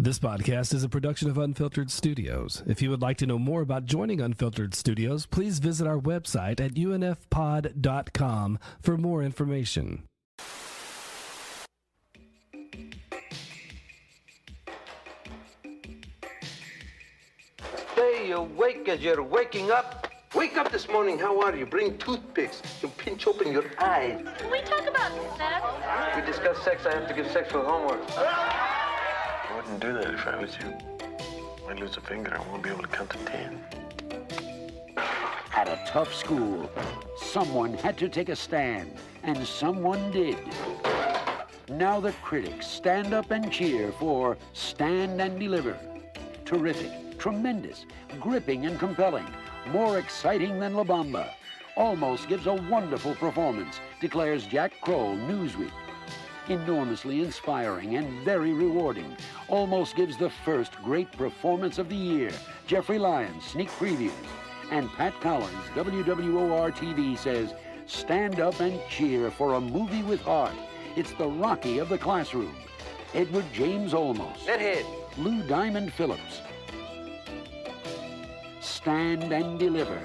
This podcast is a production of Unfiltered Studios. If you would like to know more about joining Unfiltered Studios, please visit our website at unfpod.com for more information. Stay awake as you're waking up. Wake up this morning. How are you? Bring toothpicks. You pinch open your eyes. Can we talk about sex? We discuss sex. I have to give sexual homework. I wouldn't do that if I was you. I'd lose a finger. I won't be able to count to 10. At a tough school, someone had to take a stand, and someone did. Now the critics stand up and cheer for Stand and Deliver. Terrific, tremendous, gripping and compelling, more exciting than La Bamba. Olmos gives a wonderful performance, declares Jack Kroll, Newsweek. Enormously inspiring and very rewarding. Olmos gives the first great performance of the year. Jeffrey Lyons, sneak previews. And Pat Collins, WWOR-TV says, stand up and cheer for a movie with heart. It's the Rocky of the classroom. Edward James Olmos. Nethead. Lou Diamond Phillips. Stand and Deliver.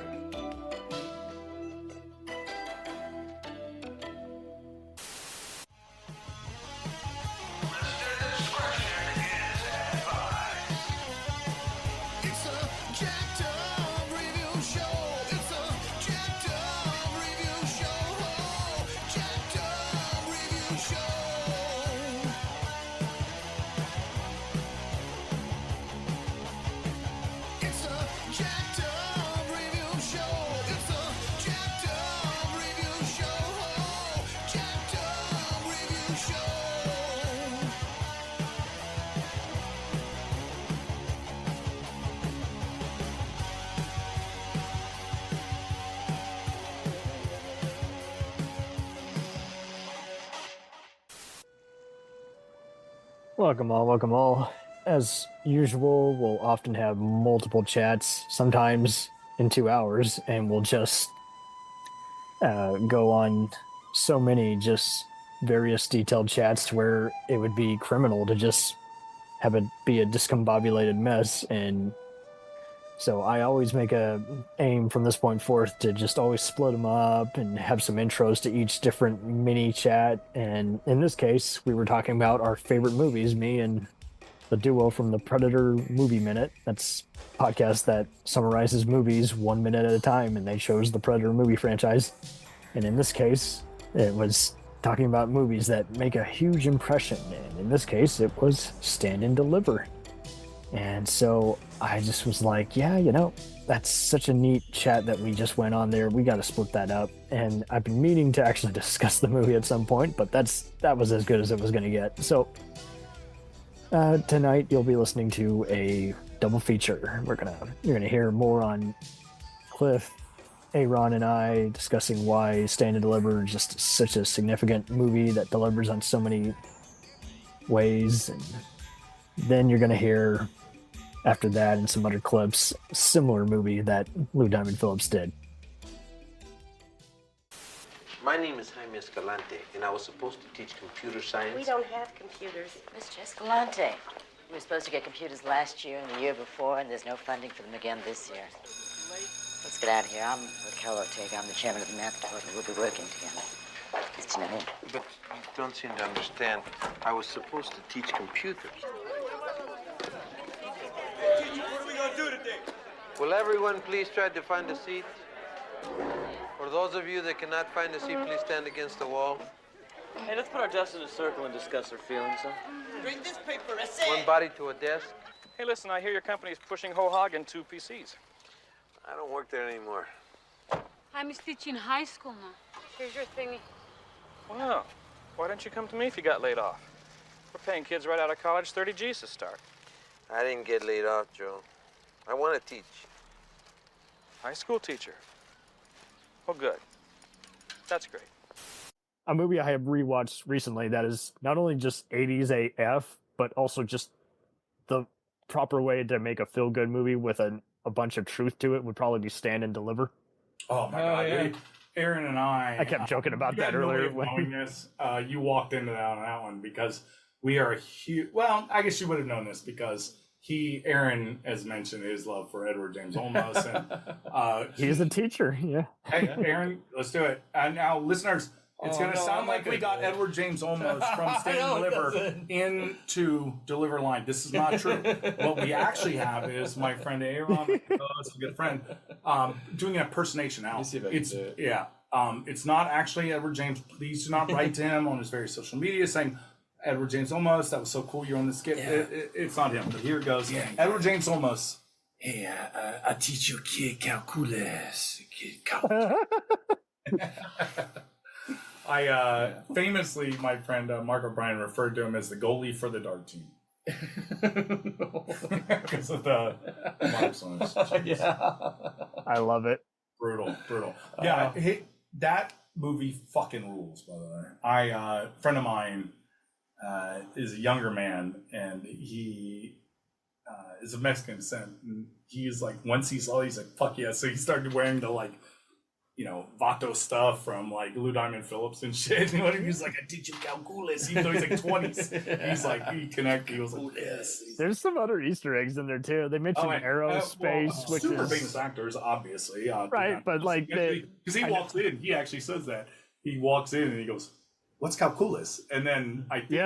Welcome all. As usual, we'll often have multiple chats, sometimes in 2 hours, and we'll just go on so many just various detailed chats to where it would be criminal to just have it be a discombobulated mess. And so I always make a aim from this point forth to just always split them up and have some intros to each different mini chat. And in this case, we were talking about our favorite movies, me and the duo from the Predator Movie Minute. That's a podcast that summarizes movies 1 minute at a time, and they chose the Predator movie franchise. And in this case, it was talking about movies that make a huge impression. And in this case, it was Stand and Deliver. And so I just was like, yeah, that's such a neat chat that we just went on there. We got to split that up. And I've been meaning to actually discuss the movie at some point, but that was as good as it was going to get. So tonight you'll be listening to a double feature. You're gonna hear more on Cliff, A-aron, and I discussing why Stand and Deliver is just such a significant movie that delivers on so many ways. And then you're going to hear, after that and some other clips, a similar movie that Lou Diamond Phillips did. My name is Jaime Escalante, and I was supposed to teach computer science. We don't have computers. Mr. Escalante, we were supposed to get computers last year and the year before, and there's no funding for them again this year. Let's get out of here. I'm with Kel Ortega. I'm the chairman of the math department. We'll be working together. Nice to know you. But you don't seem to understand. I was supposed to teach computers. What are we gonna do today? Will everyone please try to find a seat? For those of you that cannot find a seat, please stand against the wall. Hey, let's put our desks in a circle and discuss our feelings, huh? Read this paper, essay. One body to a desk. Hey, listen, I hear your company's pushing whole hog and 2 PCs. I don't work there anymore. I'm teaching high school now. Here's your thingy. Wow. Why didn't you come to me if you got laid off? We're paying kids right out of college 30 G's to start. I didn't get laid off, Joe. I want to teach. High school teacher. Well, good. That's great. A movie I have rewatched recently that is not only just 80s AF, but also just the proper way to make a feel-good movie with a bunch of truth to it would probably be Stand and Deliver. Oh my God, yeah. dude. Aaron and I kept joking about that earlier. You walked into that on that one because We are huge. Well, I guess you would have known this because A-aron, as mentioned, his love for Edward James Olmos, and he's a teacher. Yeah. Hey, A-aron, let's do it. And now, listeners, it's going to sound like we got Edward James Olmos from Stand and Deliver into Deliver Line. This is not true. What we actually have is my friend A-aron, that's a good friend, doing an impersonation now. It's not actually Edward James. Please do not write to him on his various social media saying, Edward James Olmos, that was so cool, you're on the skit. Yeah. It's not him, but here it goes. Yeah. Edward James Olmos. Hey, I teach your kid calculus. I famously, my friend Mark O'Brien referred to him as the goalie for the dart team. Because of the marks on his cheeks. Yeah. I love it. Brutal. Yeah, that movie fucking rules, by the way. A friend of mine is a younger man, and he is of Mexican descent. And he's like, once he saw it, he's like, fuck yeah. So he started wearing the, like, Vato stuff from, like, Lou Diamond Phillips and shit. You know what I mean? He's like, I teach you calculus, even though he's like 20s. He's like, he was like, yes. There's some other Easter eggs in there, too. They mentioned aerospace, which super is... famous actors, obviously. Right, but, like... Because he walks in, he actually says that. He walks in and he goes, what's calculus? And then I think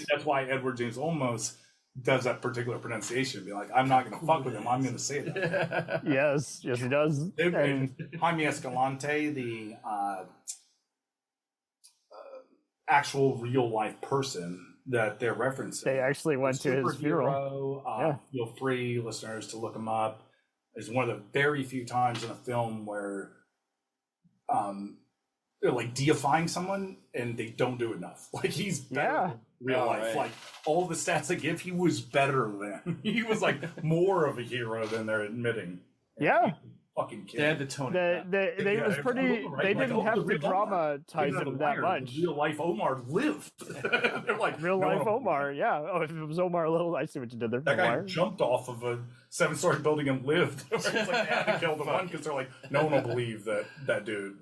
that's why Edward James Olmos does that particular pronunciation. Be like, I'm not going to fuck with him. I'm going to say that. yes, he does. And Jaime Escalante, the actual real life person that they're referencing. They actually went to his funeral. Feel free, listeners, to look him up. It's one of the very few times in a film where they're like deifying someone and they don't do enough. Like, he's better than real life. Right. Like, all the stats they give, he was better than. He was like more of a hero than they're admitting. Yeah. Fucking kid. They had the tone. They was pretty. Right? They didn't have to dramatize him that much. Real life Omar lived. They're like real life Omar. Yeah. Oh, if it was Omar Little, I see what you did there. That guy jumped off of a 7-story building and lived. It's like they had to kill the one because they're like, no one will believe that dude.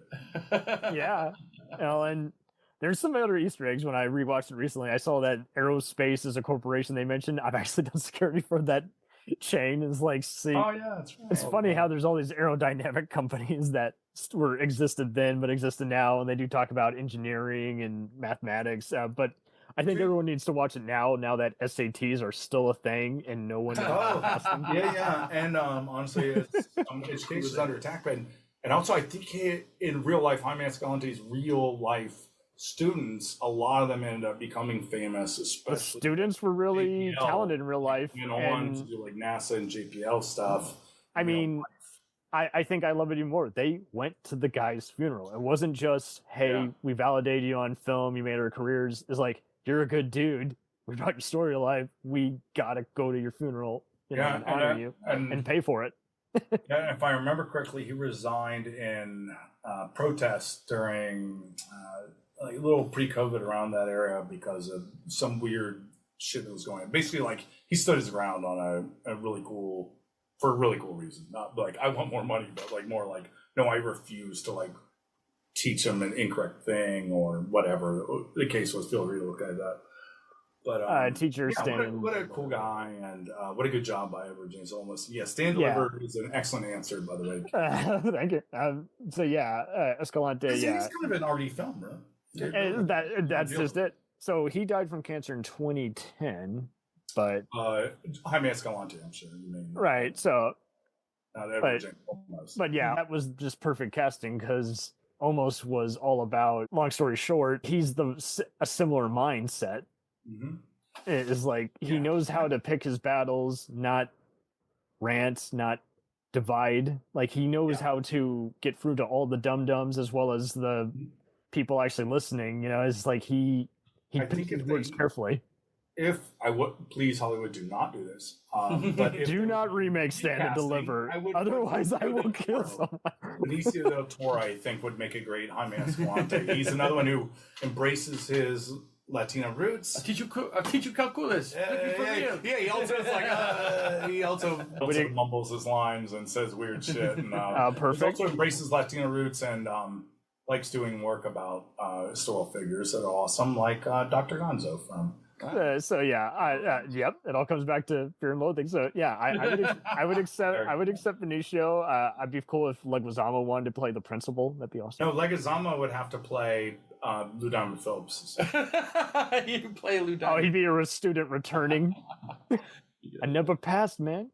Yeah. And there's some other Easter eggs when I rewatched it recently. I saw that aerospace is a corporation they mentioned. I've actually done security for that chain. Is like, see, oh yeah, that's right. It's funny how there's all these aerodynamic companies that existed then but existed now, and they do talk about engineering and mathematics. But I think everyone needs to watch it now that SATs are still a thing and no one. Yeah, and honestly, education is under attack, and also I think in real life, Jaime Escalante's real life students, a lot of them ended up becoming famous, especially the students were really JPL, talented in real life and on to do like NASA and JPL stuff. I mean, I think I love it even more. They went to the guy's funeral. It wasn't just, hey, we validated you on film, you made our careers. It's like, you're a good dude, we brought your story to life, we gotta go to your funeral, and honor you and pay for it. If I remember correctly, he resigned in protest during like a little pre-COVID around that era because of some weird shit that was going on. Basically, like, he stood his ground on a really cool reason. Not like, I want more money, but like more like, no, I refuse to like teach them an incorrect thing or whatever the case was. Feel free to look at that. But teachers what a cool guy, and what a good job by Edward James Olmos. Yeah, Stand Deliver is an excellent answer, by the way. Thank you. Escalante. He's kind of an already film, right? That's just it. So he died from cancer in 2010, but Jaime Escalante, I'm sure you mean. Right. So, but yeah, that was just perfect casting because Olmos was all about. Long story short, he's a similar mindset. Mm-hmm. It's like he knows how to pick his battles, not rant, not divide. Like, he knows how to get through to all the dum-dums as well as the people actually listening. It's like he picks his words carefully. If I would, please, Hollywood, do not do this. But do not remake Stand and Deliver. Otherwise, I will kill someone. Benicio del Toro, I think, would make a great Jaime Escalante. He's another one who embraces his Latino roots. I'll teach you calculus. Yeah, he also is like he also mumbles his lines and says weird shit. And perfect. He also embraces Latino roots and likes doing work about historical figures that are awesome, like Dr. Gonzo from So yeah, yep, it all comes back to Fear and Loathing. So yeah, I would accept Benicio. I'd be cool if Leguizamo wanted to play the principal. That'd be awesome. No, Leguizamo would have to play Lowdown Phillips. You play Lowdown. Oh, he'd be a student returning. I never passed, man.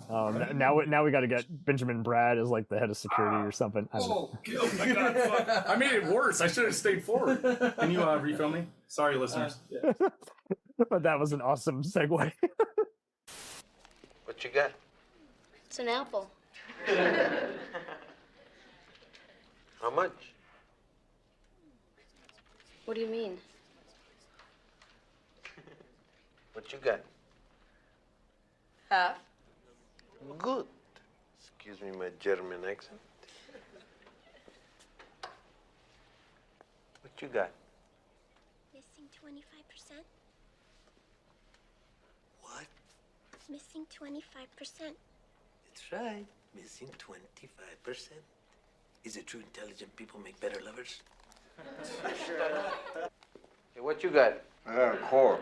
Now we got to get Benjamin Brad as like the head of security or something. Oh my God! Fuck. I made it worse. I should have stayed forward. Can you refill me? Sorry, listeners. But that was an awesome segue. What you got? It's an apple. How much? What do you mean? What you got? Half. Good. Excuse me, my German accent. What you got? Missing 25%. What? Missing 25%. That's right. Missing 25%. Is it true intelligent people make better lovers? Hey, what you got? I got a core.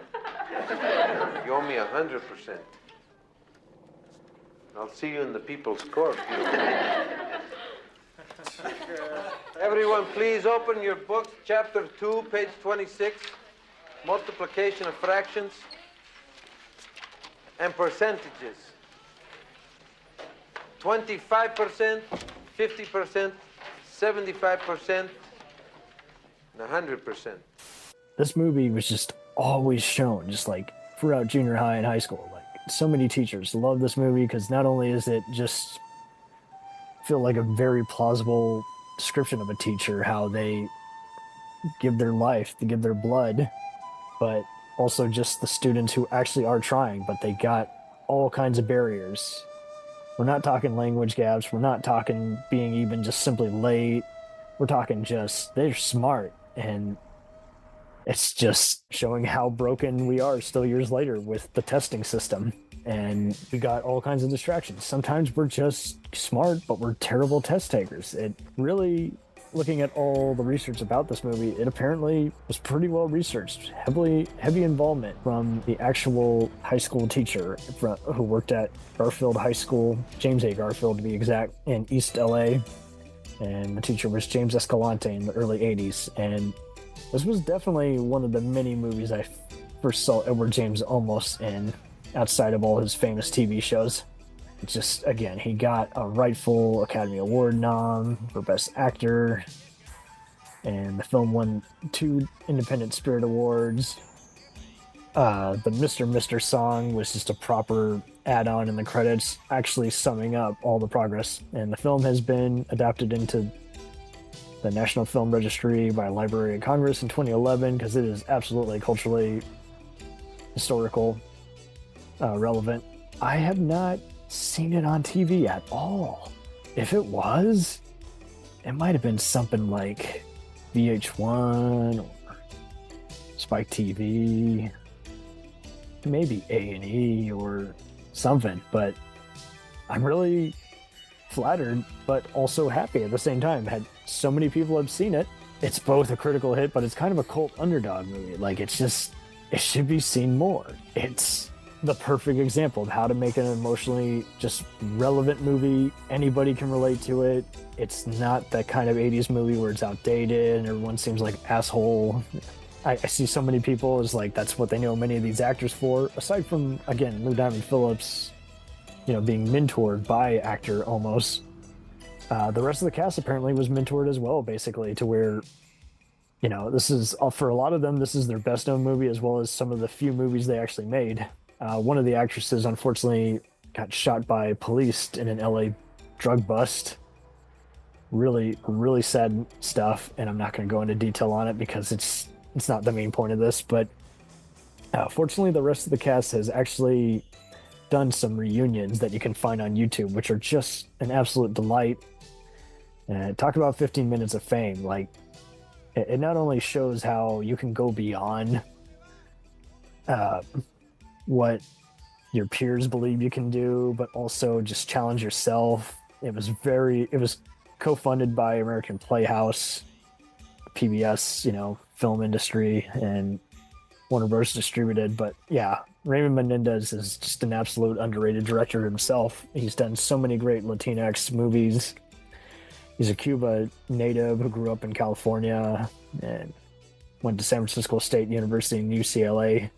You owe me 100%. I'll see you in the people's court. Everyone, please open your books, chapter 2, page 26. Multiplication of fractions and percentages. 25%, 50%, 75%, and 100%. This movie was just always shown, just like throughout junior high and high school. Like so many teachers love this movie because not only is it just feel like a very plausible description of a teacher, how they give their life, they give their blood, but also just the students who actually are trying, but they got all kinds of barriers. We're not talking language gaps. We're not talking being even just simply late. We're talking just they're smart, and it's just showing how broken we are still years later with the testing system. And we got all kinds of distractions. Sometimes we're just smart, but we're terrible test takers. It really, looking at all the research about this movie, it apparently was pretty well researched. Heavy involvement from the actual high school teacher who worked at Garfield High School, James A. Garfield to be exact, in East LA. And the teacher was James Escalante in the early 80s. And this was definitely one of the many movies I first saw Edward James Olmos in, outside of all his famous TV shows. Just, again, he got a rightful Academy Award nom for Best Actor, and the film won 2 Independent Spirit Awards. The Mr. song was just a proper add-on in the credits, actually summing up all the progress. And the film has been adapted into the National Film Registry by Library of Congress in 2011 because it is absolutely culturally historical, relevant. I have not seen it on TV at all. If it was, it might have been something like VH1 or Spike TV, maybe A&E or something, but I'm really flattered but also happy at the same time. Had so many people have seen it. It's both a critical hit, but it's kind of a cult underdog movie. Like, it's just, it should be seen more. It's the perfect example of how to make an emotionally just relevant movie. Anybody can relate to it. It's not that kind of 80s movie where it's outdated and everyone seems like asshole. I see so many people as like that's what they know many of these actors for, aside from, again, Lou Diamond Phillips, you know, being mentored by actor Olmos. The rest of the cast apparently was mentored as well, basically, to where, you know, this is, for a lot of them, this is their best known movie, as well as some of the few movies they actually made. One of the actresses, unfortunately, got shot by police in an LA drug bust. Really, really sad stuff, and I'm not going to go into detail on it because it's not the main point of this, but fortunately the rest of the cast has actually done some reunions that you can find on YouTube, which are just an absolute delight. Talk about 15 minutes of fame. Like, it not only shows how you can go beyond what your peers believe you can do, but also just challenge yourself. It was co-funded by American Playhouse, PBS, you know, film industry, and Warner Bros. Distributed. But yeah, Raymond Menendez is just an absolute underrated director himself. He's done so many great Latinx movies. He's a Cuba native who grew up in California and went to San Francisco State University and UCLA.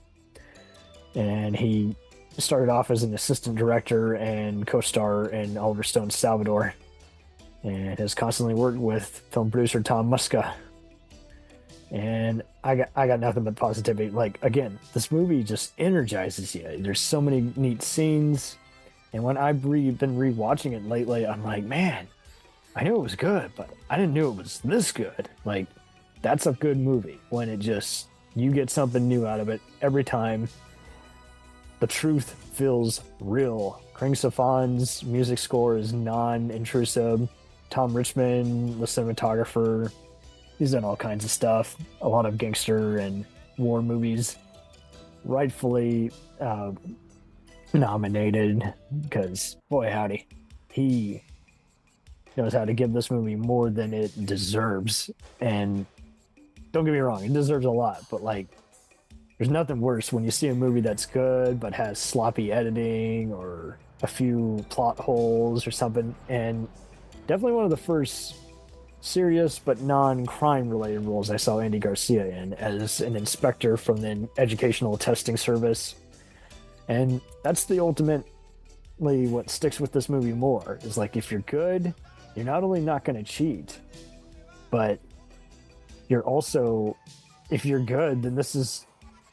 And he started off as an assistant director and co-star in Oliver Stone's Salvador, and has constantly worked with film producer Tom Muska. And I got nothing but positivity. Like, again, this movie just energizes you. There's so many neat scenes, and when I've been rewatching it lately, I'm like, man, I knew it was good, but I didn't know it was this good. Like, that's a good movie when it just, you get something new out of it every time. The truth feels real. Kring Safan's music score is non-intrusive. Tom Richmond, the cinematographer, he's done all kinds of stuff. A lot of gangster and war movies. Rightfully nominated, because, boy howdy, he knows how to give this movie more than it deserves. And don't get me wrong, it deserves a lot, but like, there's nothing worse when you see a movie that's good but has sloppy editing or a few plot holes or something. And definitely one of the first serious but non-crime related roles I saw Andy Garcia in, as an inspector from the Educational Testing Service. And that's the ultimately what sticks with this movie more, is like, if you're good, you're not only not going to cheat, but you're also, if you're good, then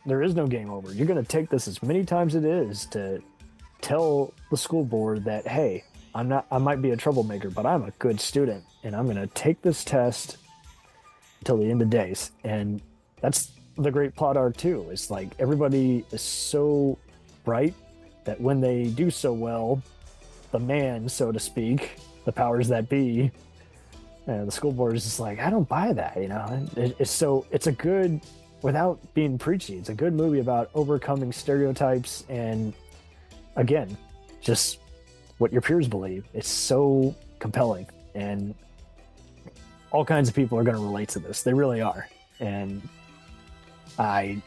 there is no game over. You're going to take this as many times as it is to tell the school board that, hey, I might be a troublemaker, but I'm a good student, and I'm going to take this test until the end of days. And that's the great plot arc too. It's like, everybody is so bright that when they do so well, the man, so to speak, the powers that be, the school board is just like, I don't buy that, you know. It's a good, without being preachy, it's a good movie about overcoming stereotypes and, again, just what your peers believe. It's so compelling, and all kinds of people are going to relate to this. They really are. And Edward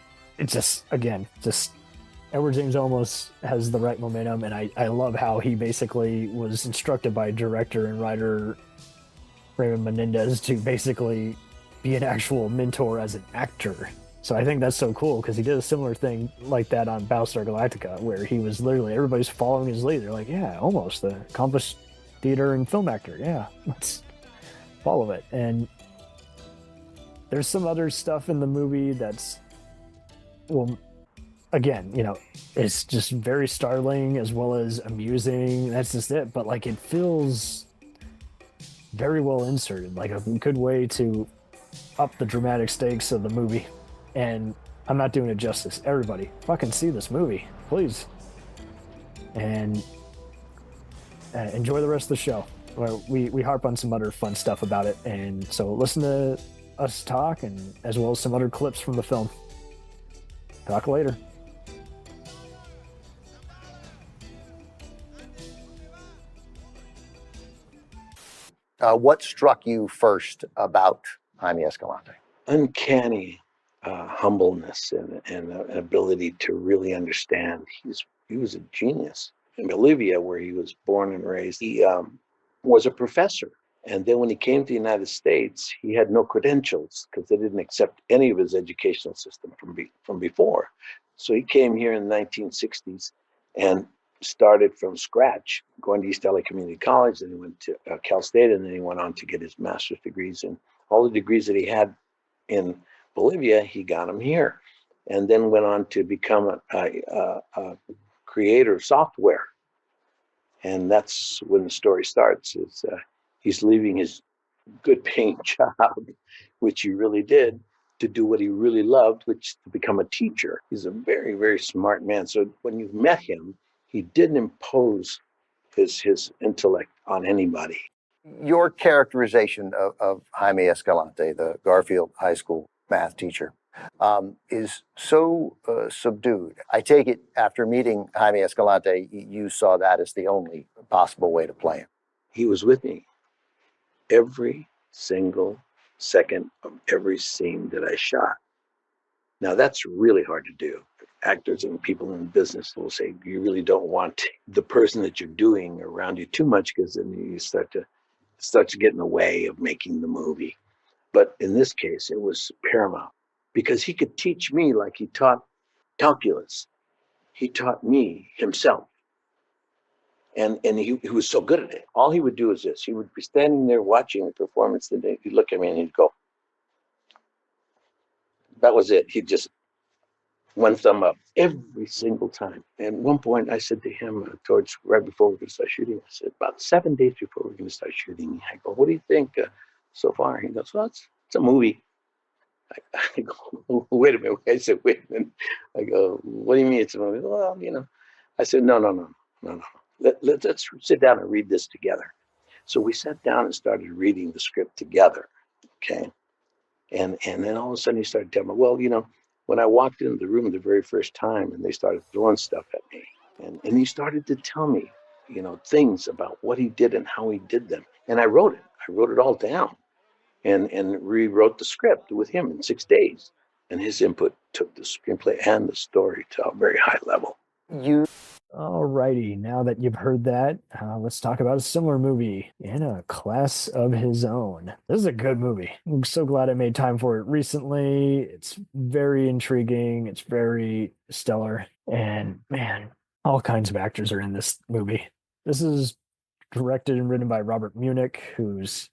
James Olmos has the right momentum, and I love how he basically was instructed by director and writer Raymond Menendez to basically be an actual mentor as an actor. So I think that's so cool, because he did a similar thing like that on Battlestar Galactica, where he was literally, everybody's following his lead. They're like, yeah, Olmos, the accomplished theater and film actor. Yeah, let's follow it. And there's some other stuff in the movie that's, well, again, you know, it's just very startling as well as amusing. That's just it. But like, it feels very well inserted, like a good way to up the dramatic stakes of the movie. And I'm not doing it justice. Everybody, fucking see this movie, please. And enjoy the rest of the show. Well, we harp on some other fun stuff about it. And so listen to us talk, and as well as some other clips from the film. Talk later. What struck you first about Jaime Escalante? Uncanny humbleness and ability to really understand. He was a genius. In Bolivia, where he was born and raised, he was a professor. And then when he came to the United States, he had no credentials because they didn't accept any of his educational system from before. So he came here in the 1960s and started from scratch, going to East LA Community College, then he went to Cal State, and then he went on to get his master's degrees. And all the degrees that he had in Bolivia, he got them here. And then went on to become a creator of software. And that's when the story starts, is he's leaving his good paying job, which he really did, to do what he really loved, which is to become a teacher. He's a very, very smart man. So when you met him, he didn't impose his intellect on anybody. Your characterization of Jaime Escalante, the Garfield High School math teacher, is so subdued. I take it after meeting Jaime Escalante, you saw that as the only possible way to play him. He was with me every single second of every scene that I shot. Now, that's really hard to do. Actors and people in business will say you really don't want the person that you're doing around you too much, because then you start to get in the way of making the movie. But in this case, it was paramount because he could teach me like he taught calculus. He taught me himself. And he was so good at it. All he would do is this. He would be standing there watching the performance, and he'd look at me and he'd go, that was it. He'd just one thumb up every single time. And at one point I said to him towards right before we were going to start shooting, I said, about 7 days before we're going to start shooting, I go, what do you think so far? He goes, well, it's a movie. I go, wait a minute. I said, wait a minute. I go, what do you mean it's a movie? Well, I said, no. Let's sit down and read this together. So we sat down and started reading the script together. Okay. And then all of a sudden he started telling me, well, when I walked into the room the very first time and they started throwing stuff at me, and he started to tell me, things about what he did and how he did them. And I wrote it. I wrote it all down and rewrote the script with him in 6 days. And his input took the screenplay and the story to a very high level. Alrighty, now that you've heard that, let's talk about a similar movie in a class of his own. This is a good movie. I'm so glad I made time for it recently. It's very intriguing. It's very stellar. And man, all kinds of actors are in this movie. This is directed and written by Robert Munich, who's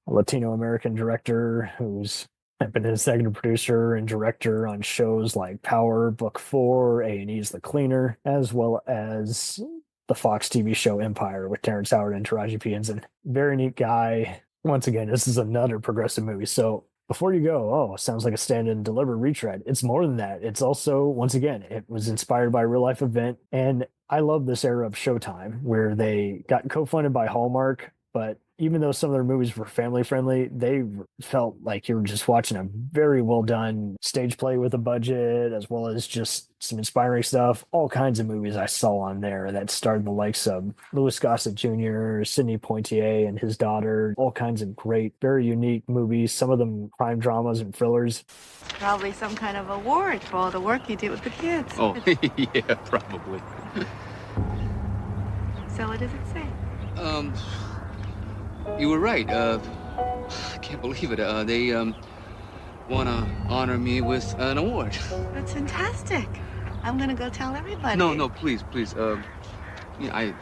a Latino-American director who's been an executive producer and director on shows like Power, Book 4, A&E's The Cleaner, as well as the Fox TV show Empire with Terrence Howard and Taraji P. Henson. Very neat guy. Once again, this is another progressive movie. So before you go, sounds like a stand and deliver retread. It's more than that. It's also, once again, it was inspired by a real life event. And I love this era of Showtime where they got co-funded by Hallmark, but even though some of their movies were family friendly, they felt like you were just watching a very well done stage play with a budget, as well as just some inspiring stuff. All kinds of movies I saw on there that starred the likes of Louis Gossett Jr., Sidney Poitier and his daughter. All kinds of great, very unique movies. Some of them crime dramas and thrillers. Probably some kind of award for all the work you did with the kids. Oh, yeah, probably. So what does it say? You were right. I can't believe it. They want to honor me with an award. That's fantastic. I'm gonna go tell everybody. No, please. I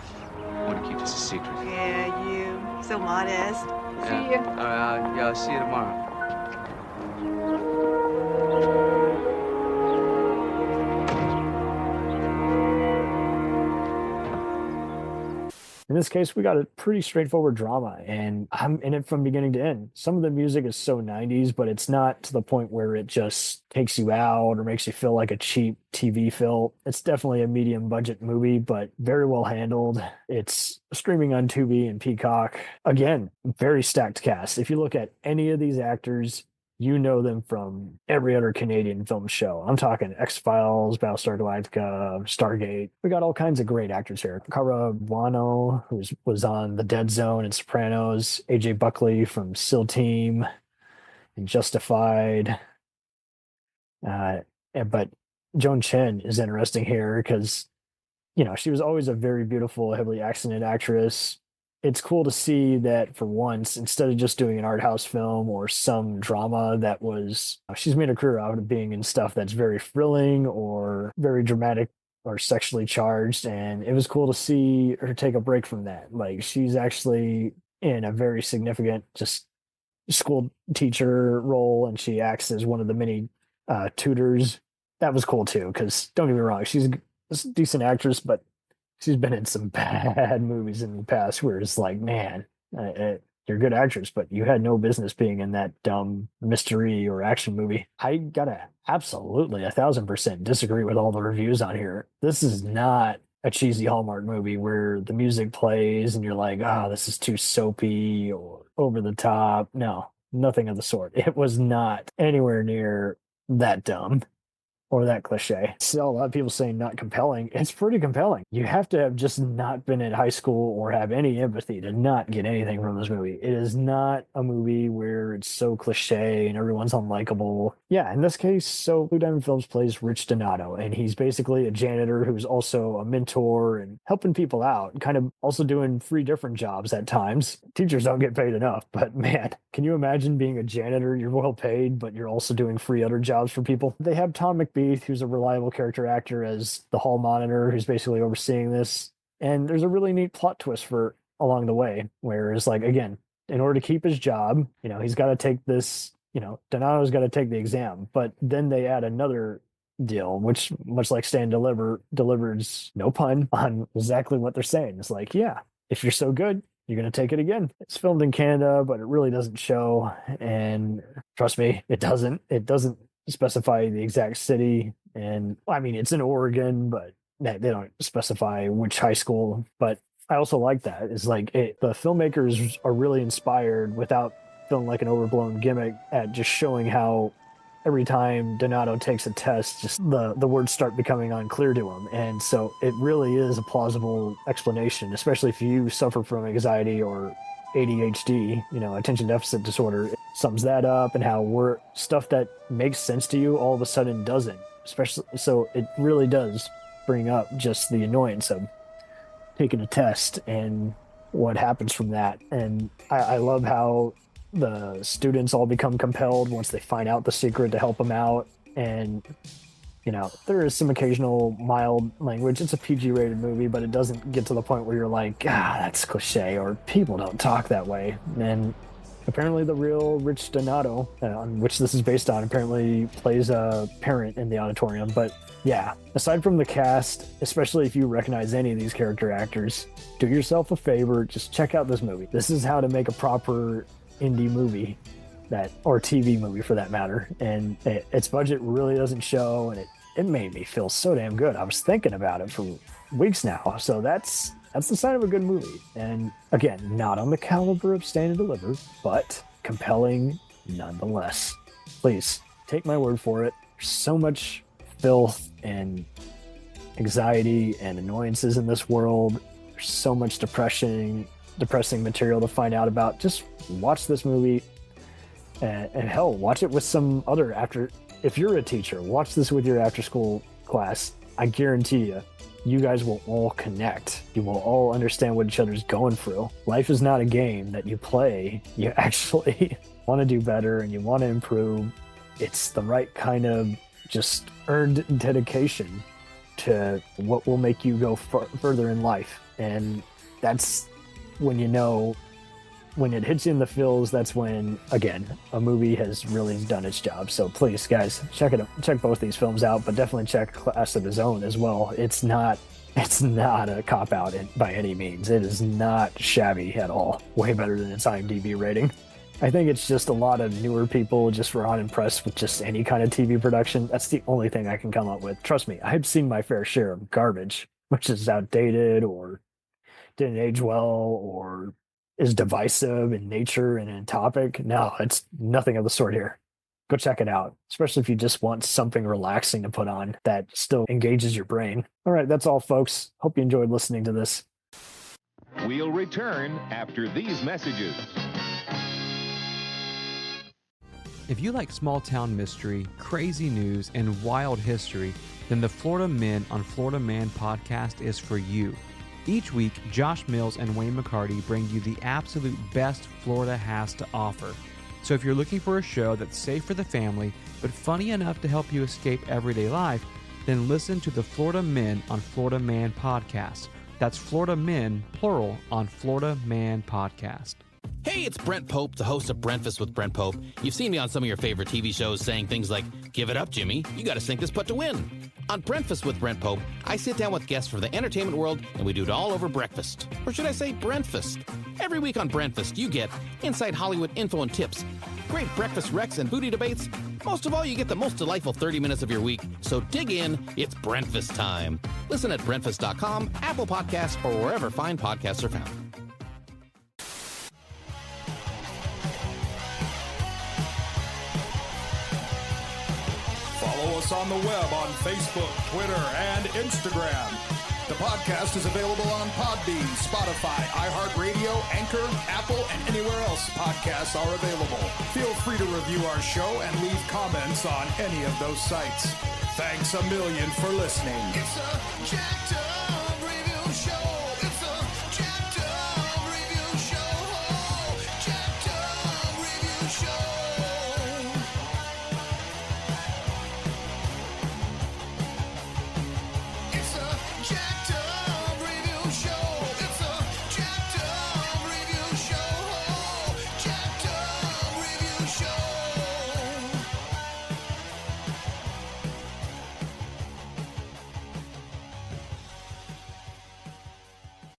want to keep this a secret. Yeah, you. So modest. Yeah. See you. All right, I'll see you tomorrow. In this case, we got a pretty straightforward drama, and I'm in it from beginning to end. Some of the music is so 90s, but it's not to the point where it just takes you out or makes you feel like a cheap TV film. It's definitely a medium budget movie, but very well handled. It's streaming on Tubi and Peacock. Again, very stacked cast. If you look at any of these actors, you know them from every other Canadian film show. I'm talking X-Files, Battlestar Galactica, Stargate. We got all kinds of great actors here. Cara Buono, who was on The Dead Zone and Sopranos, AJ Buckley from SEAL Team and Justified. But Joan Chen is interesting here because, she was always a very beautiful, heavily accented actress. It's cool to see that for once, instead of just doing an art house film or some drama she's made a career out of being in stuff that's very thrilling or very dramatic or sexually charged. And it was cool to see her take a break from that. Like, she's actually in a very significant just school teacher role, and she acts as one of the many tutors. That was cool too, because don't get me wrong, she's a decent actress, but she's been in some bad movies in the past where it's like, man, you're a good actress, but you had no business being in that dumb mystery or action movie. I gotta absolutely 1,000% disagree with all the reviews on here. This is not a cheesy Hallmark movie where the music plays and you're like, this is too soapy or over the top. No, nothing of the sort. It was not anywhere near that dumb or that cliche. Still, a lot of people saying not compelling. It's pretty compelling. You have to have just not been in high school or have any empathy to not get anything from this movie. It is not a movie where it's so cliche and everyone's unlikable. Yeah, in this case, so Lou Diamond Phillips plays Rich Donato, and he's basically a janitor who's also a mentor and helping people out, kind of also doing 3 different jobs at times. Teachers don't get paid enough, but man, can you imagine being a janitor? You're well paid, but you're also doing 3 other jobs for people. They have Tom McBeath, who's a reliable character actor, as the hall monitor, who's basically overseeing this. And there's a really neat plot twist for along the way, where it's like, again, in order to keep his job, he's got to take this, Donato's got to take the exam. But then they add another deal, which, much like Stand delivers, no pun, on exactly what they're saying. It's like, yeah, if you're so good, you're going to take it again. It's filmed in Canada, but it really doesn't show. And trust me, it doesn't specify the exact city. And I mean, it's in Oregon, but they don't specify which high school. But I also like that. It's like the filmmakers are really inspired without feeling like an overblown gimmick at just showing how every time Donato takes a test, just the words start becoming unclear to him. And so it really is a plausible explanation, especially if you suffer from anxiety or ADHD, attention deficit disorder. It sums that up, and how stuff that makes sense to you all of a sudden doesn't. Especially, so it really does bring up just the annoyance of taking a test and what happens from that. And I love how the students all become compelled once they find out the secret to help them out. And, there is some occasional mild language. It's a PG-rated movie, but it doesn't get to the point where you're like, that's cliche, or people don't talk that way. And apparently the real Rich Donato, on which this is based on, apparently plays a parent in the auditorium. But yeah, aside from the cast, especially if you recognize any of these character actors, do yourself a favor, just check out this movie. This is how to make a proper indie movie, or TV movie for that matter. And its budget really doesn't show, and it made me feel so damn good. I was thinking about it for weeks now. So that's the sign of a good movie. And again, not on the caliber of Stand and Deliver, but compelling nonetheless. Please take my word for it. There's so much filth and anxiety and annoyances in this world. There's so much depressing material to find out about. Just watch this movie, and hell, watch it with some other if you're a teacher, watch this with your after school class. I guarantee you guys will all connect. You will all understand what each other's going through. Life is not a game that you play. You actually want to do better and you want to improve. It's the right kind of just earned dedication to what will make you go further in life. And that's when when it hits you in the feels, that's when, again, a movie has really done its job. So please, guys, check both these films out, but definitely check Class of His Own as well. It's not a cop-out by any means. It is not shabby at all. Way better than its IMDb rating. I think it's just a lot of newer people just were unimpressed with just any kind of TV production. That's the only thing I can come up with. Trust me, I've seen my fair share of garbage, which is outdated or didn't age well or is divisive in nature and in topic. No, it's nothing of the sort here. Go check it out, especially if you just want something relaxing to put on that still engages your brain. All right, that's all, folks. Hope you enjoyed listening to this. We'll return after these messages. If you like small-town mystery, crazy news, and wild history, then the Florida Men on Florida Man podcast is for you. Each week, Josh Mills and Wayne McCarty bring you the absolute best Florida has to offer. So if you're looking for a show that's safe for the family, but funny enough to help you escape everyday life, then listen to the Florida Men on Florida Man podcast. That's Florida Men, plural, on Florida Man podcast. Hey, it's Brent Pope, the host of Breakfast with Brent Pope. You've seen me on some of your favorite TV shows saying things like, "Give it up, Jimmy. You got to sink this putt to win." On Breakfast with Brent Pope, I sit down with guests from the entertainment world, and we do it all over breakfast. Or should I say Brentfast? Every week on Brentfast, you get inside Hollywood info and tips, great breakfast wrecks and booty debates. Most of all, you get the most delightful 30 minutes of your week. So dig in. It's Brentfast time. Listen at Brentfast.com, Apple Podcasts, or wherever fine podcasts are found. Follow us on the web on Facebook, Twitter, and Instagram. The podcast is available on Podbean, Spotify, iHeartRadio, Anchor, Apple, and anywhere else podcasts are available. Feel free to review our show and leave comments on any of those sites. Thanks a million for listening. It's a jacked up